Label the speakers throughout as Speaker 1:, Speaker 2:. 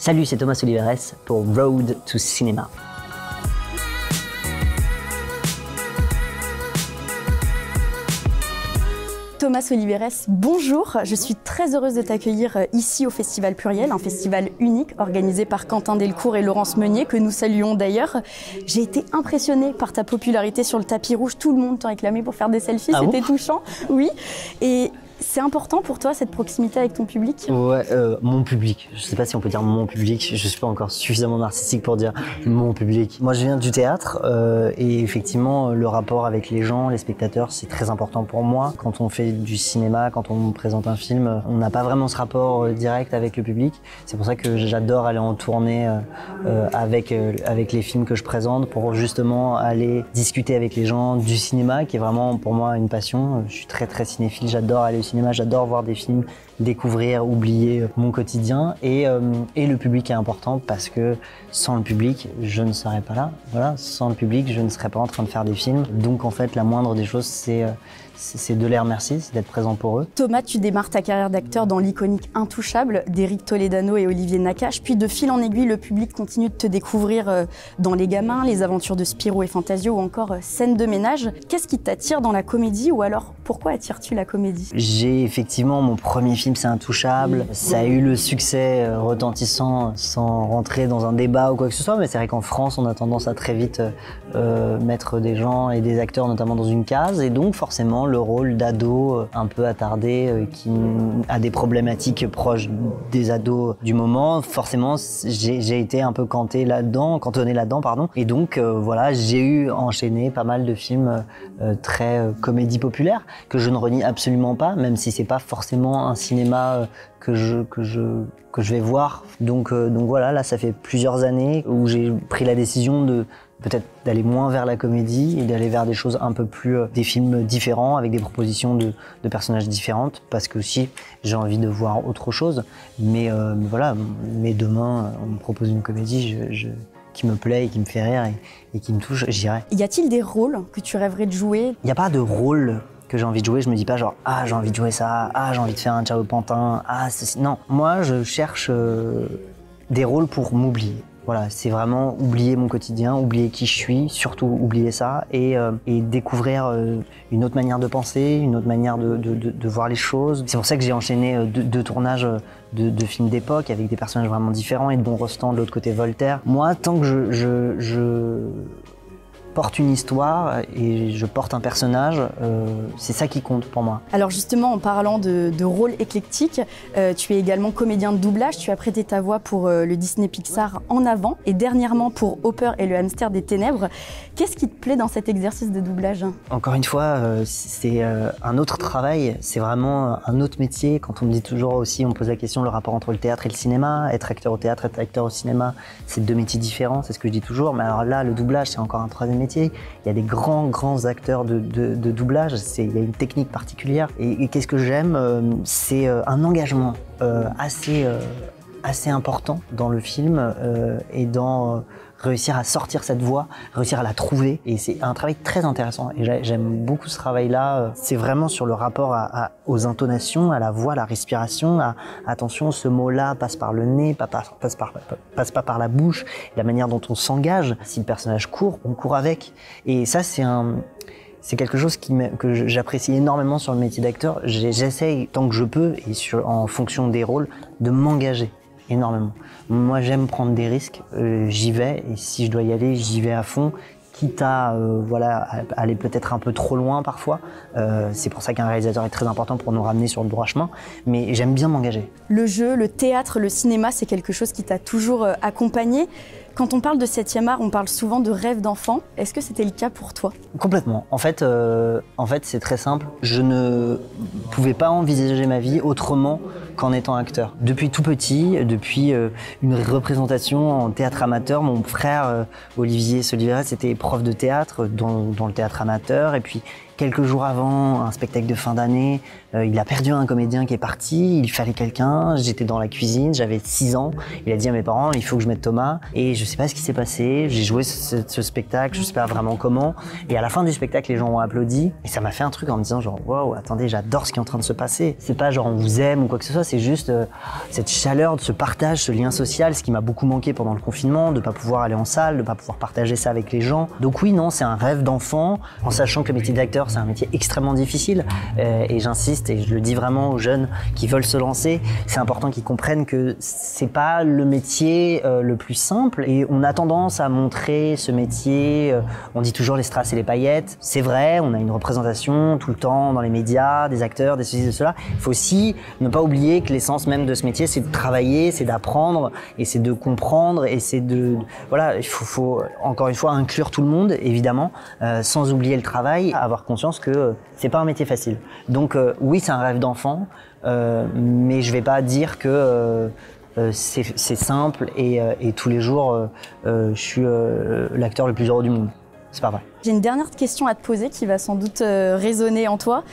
Speaker 1: Salut, c'est Thomas Oliveres pour Road to Cinema.
Speaker 2: Thomas Oliveres, bonjour. Je suis très heureuse de t'accueillir ici au Festival Pluriel, un festival unique organisé par Quentin Delcourt et Laurence Meunier, que nous saluons d'ailleurs. J'ai été impressionnée par ta popularité sur le tapis rouge. Tout le monde t'a réclamé pour faire des selfies, c'était touchant. Oui. Et c'est important pour toi, cette proximité avec ton public?
Speaker 1: Ouais, mon public. Je sais pas si on peut dire mon public. Je suis pas encore suffisamment narcissique pour dire mon public. Moi, je viens du théâtre et effectivement, le rapport avec les gens, les spectateurs, c'est très important pour moi. Quand on fait du cinéma, quand on présente un film, on n'a pas vraiment ce rapport direct avec le public. C'est pour ça que j'adore aller en tournée avec les films que je présente pour justement aller discuter avec les gens du cinéma, qui est vraiment pour moi une passion. Je suis très cinéphile, j'adore aller au cinéma, j'adore voir des films, découvrir, oublier mon quotidien et le public est important parce que sans le public, je ne serais pas là. Voilà, sans le public, je ne serais pas en train de faire des films. Donc en fait, la moindre des choses, c'est de les remercier, c'est d'être présent pour eux.
Speaker 2: Thomas, tu démarres ta carrière d'acteur dans l'iconique Intouchable d'Éric Toledano et Olivier Nakache, puis de fil en aiguille, le public continue de te découvrir dans Les Gamins, Les Aventures de Spirou et Fantasio ou encore Scène de ménage. Qu'est-ce qui t'attire dans la comédie ou alors pourquoi attires-tu la comédie?
Speaker 1: J'ai effectivement mon premier film, c'est Intouchable. Ça a eu le succès retentissant sans rentrer dans un débat ou quoi que ce soit, mais c'est vrai qu'en France, on a tendance à très vite mettre des gens et des acteurs notamment dans une case et donc forcément le rôle d'ado un peu attardé qui a des problématiques proches des ados du moment, forcément j'ai été un peu cantonné là-dedans, et donc voilà, j'ai enchaîné pas mal de films très comédie populaire que je ne renie absolument pas, même si c'est pas forcément un cinéma que je vais voir. Donc voilà, là ça fait plusieurs années où j'ai pris la décision de peut-être d'aller moins vers la comédie et d'aller vers des choses un peu plus, des films différents avec des propositions de personnages différentes parce que aussi j'ai envie de voir autre chose. Mais voilà, mais demain on me propose une comédie qui me plaît et qui me fait rire et qui me touche, j'irai.
Speaker 2: Y a-t-il des rôles que tu rêverais de jouer?
Speaker 1: Il n'y a pas de rôle que j'ai envie de jouer, je me dis pas genre « Ah, j'ai envie de jouer ça, ah, j'ai envie de faire un Ciao Pantin, ah, c'est... » Non, moi je cherche des rôles pour m'oublier. Voilà, c'est vraiment oublier mon quotidien, oublier qui je suis, surtout oublier ça et découvrir une autre manière de penser, une autre manière de voir les choses. C'est pour ça que j'ai enchaîné deux tournages de films d'époque avec des personnages vraiment différents et de Don Rostand de l'autre côté Voltaire. Moi, tant que je porte une histoire et je porte un personnage, c'est ça qui compte pour moi.
Speaker 2: Alors justement, en parlant de rôle éclectique, tu es également comédien de doublage, tu as prêté ta voix pour le Disney Pixar En Avant et dernièrement pour Hopper et le hamster des ténèbres. Qu'est-ce qui te plaît dans cet exercice de doublage? Encore
Speaker 1: une fois, c'est un autre travail, c'est vraiment un autre métier. Quand on me dit toujours aussi, on me pose la question, le rapport entre le théâtre et le cinéma, être acteur au théâtre, être acteur au cinéma, c'est deux métiers différents, c'est ce que je dis toujours. Mais alors là, le doublage, c'est encore un troisième métier. Il y a des grands acteurs de doublage, il y a une technique particulière. Et qu'est-ce que j'aime, c'est un engagement assez important dans le film et dans réussir à sortir cette voix, réussir à la trouver. Et c'est un travail très intéressant. Et j'aime beaucoup ce travail-là. C'est vraiment sur le rapport aux intonations, à la voix, à la respiration. Attention, ce mot-là passe par le nez, passe pas par la bouche. La manière dont on s'engage. Si le personnage court, on court avec. Et ça, c'est quelque chose que j'apprécie énormément sur le métier d'acteur. J'essaye, tant que je peux, et en fonction des rôles, de m'engager énormément. Moi, j'aime prendre des risques, j'y vais, et si je dois y aller, j'y vais à fond, quitte à aller peut-être un peu trop loin parfois. C'est pour ça qu'un réalisateur est très important pour nous ramener sur le droit chemin, mais j'aime bien m'engager.
Speaker 2: Le jeu, le théâtre, le cinéma, c'est quelque chose qui t'a toujours accompagné. Quand on parle de 7e art, on parle souvent de rêve d'enfant. Est-ce que c'était le cas pour toi?
Speaker 1: Complètement. En fait, c'est très simple. Je ne pouvais pas envisager ma vie autrement qu'en étant acteur. Depuis tout petit, depuis une représentation en théâtre amateur, mon frère Olivier Soliveres était prof de théâtre dans le théâtre amateur et puis quelques jours avant un spectacle de fin d'année, il a perdu un comédien qui est parti, il fallait quelqu'un, j'étais dans la cuisine, j'avais 6 ans, il a dit à mes parents, il faut que je mette Thomas, et je sais pas ce qui s'est passé, j'ai joué ce spectacle, je sais pas vraiment comment, et à la fin du spectacle, les gens ont applaudi, et ça m'a fait un truc en me disant genre, waouh, attendez, j'adore ce qui est en train de se passer. C'est pas genre on vous aime ou quoi que ce soit, c'est juste cette chaleur, ce partage, ce lien social, ce qui m'a beaucoup manqué pendant le confinement, de pas pouvoir aller en salle, de pas pouvoir partager ça avec les gens. Donc oui, non, c'est un rêve d'enfant, en sachant que le métier d'acteur, c'est un métier extrêmement difficile, et j'insiste, et je le dis vraiment aux jeunes qui veulent se lancer, c'est important qu'ils comprennent que c'est pas le métier le plus simple, et on a tendance à montrer ce métier, on dit toujours les strass et les paillettes, c'est vrai, on a une représentation tout le temps dans les médias, des acteurs, des ceci, de cela. Il faut aussi ne pas oublier que l'essence même de ce métier, c'est de travailler, c'est d'apprendre, et c'est de comprendre, et c'est de... Voilà, il faut encore une fois inclure tout le monde, évidemment, sans oublier le travail, avoir conscience que c'est pas un métier facile. Donc oui, c'est un rêve d'enfant, mais je vais pas dire que c'est simple et tous les jours je suis l'acteur le plus heureux du monde. C'est pas vrai.
Speaker 2: J'ai une dernière question à te poser qui va sans doute résonner en toi.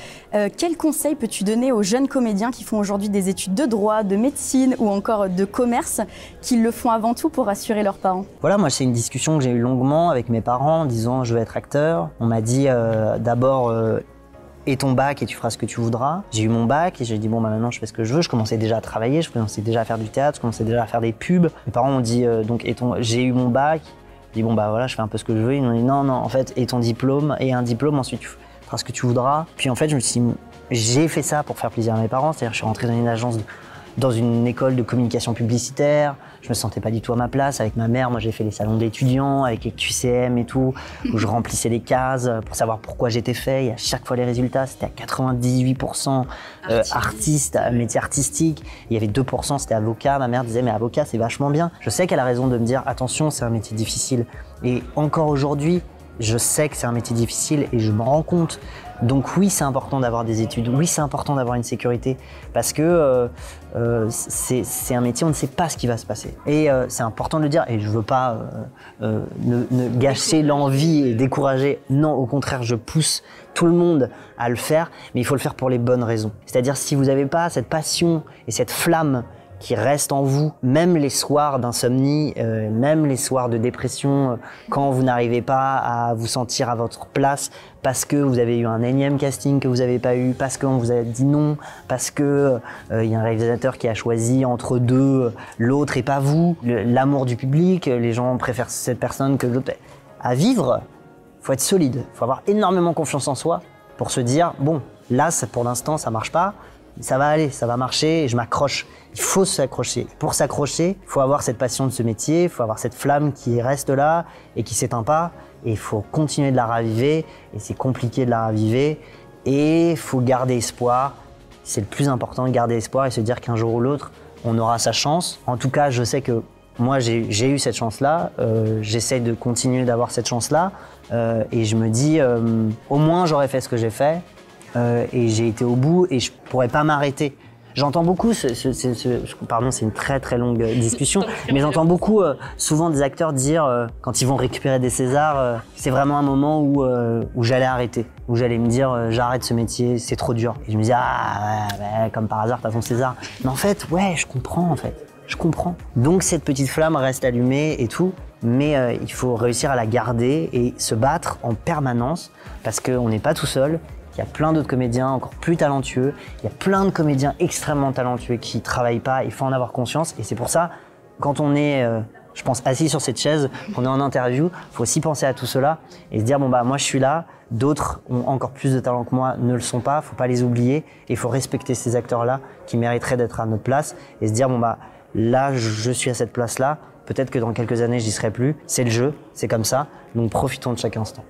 Speaker 2: Quel conseil peux-tu donner aux jeunes comédiens qui font aujourd'hui des études de droit, de médecine ou encore de commerce, qui le font avant tout pour rassurer leurs parents?
Speaker 1: Voilà, moi c'est une discussion que j'ai eue longuement avec mes parents en disant je veux être acteur. On m'a dit d'abord et ton bac et tu feras ce que tu voudras. J'ai eu mon bac et j'ai dit bon bah maintenant je fais ce que je veux. Je commençais déjà à travailler, je commençais déjà à faire du théâtre, je commençais déjà à faire des pubs. Mes parents m'ont dit j'ai eu mon bac. J'ai dit bon bah voilà, je fais un peu ce que je veux. Ils m'ont dit non en fait et ton diplôme et un diplôme ensuite tu feras ce que tu voudras. Puis en fait j'ai fait ça pour faire plaisir à mes parents, c'est-à-dire je suis rentré dans une agence dans une école de communication publicitaire, je me sentais pas du tout à ma place. Avec ma mère, moi j'ai fait les salons d'étudiants, avec les QCM et tout, où je remplissais les cases pour savoir pourquoi j'étais fait. Et à chaque fois les résultats, c'était à 98% artiste, métier artistique. Il y avait 2%, c'était avocat. Ma mère disait mais avocat c'est vachement bien. Je sais qu'elle a raison de me dire attention, c'est un métier difficile. Et encore aujourd'hui, je sais que c'est un métier difficile et je me rends compte. Donc oui, c'est important d'avoir des études, oui, c'est important d'avoir une sécurité, parce que c'est un métier, on ne sait pas ce qui va se passer. Et c'est important de le dire, et je veux pas ne gâcher l'envie et décourager. Non, au contraire, je pousse tout le monde à le faire, mais il faut le faire pour les bonnes raisons. C'est-à-dire, si vous n'avez pas cette passion et cette flamme qui reste en vous, même les soirs d'insomnie, même les soirs de dépression, quand vous n'arrivez pas à vous sentir à votre place parce que vous avez eu un énième casting que vous n'avez pas eu, parce qu'on vous a dit non, parce que y a un réalisateur qui a choisi entre deux, l'autre et pas vous, l'amour du public, les gens préfèrent cette personne que l'autre. À vivre, il faut être solide, il faut avoir énormément confiance en soi pour se dire, bon, là, pour l'instant, ça marche pas, ça va aller, ça va marcher, et je m'accroche. Il faut s'accrocher. Pour s'accrocher, il faut avoir cette passion de ce métier, il faut avoir cette flamme qui reste là et qui s'éteint pas. Et il faut continuer de la raviver, et c'est compliqué de la raviver. Et il faut garder espoir. C'est le plus important, de garder espoir et se dire qu'un jour ou l'autre, on aura sa chance. En tout cas, je sais que moi, j'ai eu cette chance-là. J'essaie de continuer d'avoir cette chance-là. Et je me dis, au moins, j'aurais fait ce que j'ai fait. Et j'ai été au bout et je pourrais pas m'arrêter. J'entends beaucoup, pardon, c'est une très très longue discussion, mais j'entends beaucoup souvent des acteurs dire quand ils vont récupérer des Césars, c'est vraiment un moment où j'allais arrêter, où j'allais me dire j'arrête ce métier, c'est trop dur. Et je me dis ouais, comme par hasard t'as ton César. Mais en fait, ouais, je comprends. Donc cette petite flamme reste allumée et tout, mais il faut réussir à la garder et se battre en permanence parce qu'on n'est pas tout seul. Il y a plein d'autres comédiens encore plus talentueux. Il y a plein de comédiens extrêmement talentueux qui ne travaillent pas. Il faut en avoir conscience. Et c'est pour ça, quand on est, je pense, assis sur cette chaise, qu'on est en interview, il faut aussi penser à tout cela et se dire, bon bah moi je suis là, d'autres ont encore plus de talent que moi, ne le sont pas, il ne faut pas les oublier. Et il faut respecter ces acteurs-là qui mériteraient d'être à notre place et se dire, bon bah là je suis à cette place-là, peut-être que dans quelques années j'y serai plus. C'est le jeu, c'est comme ça, donc profitons de chaque instant.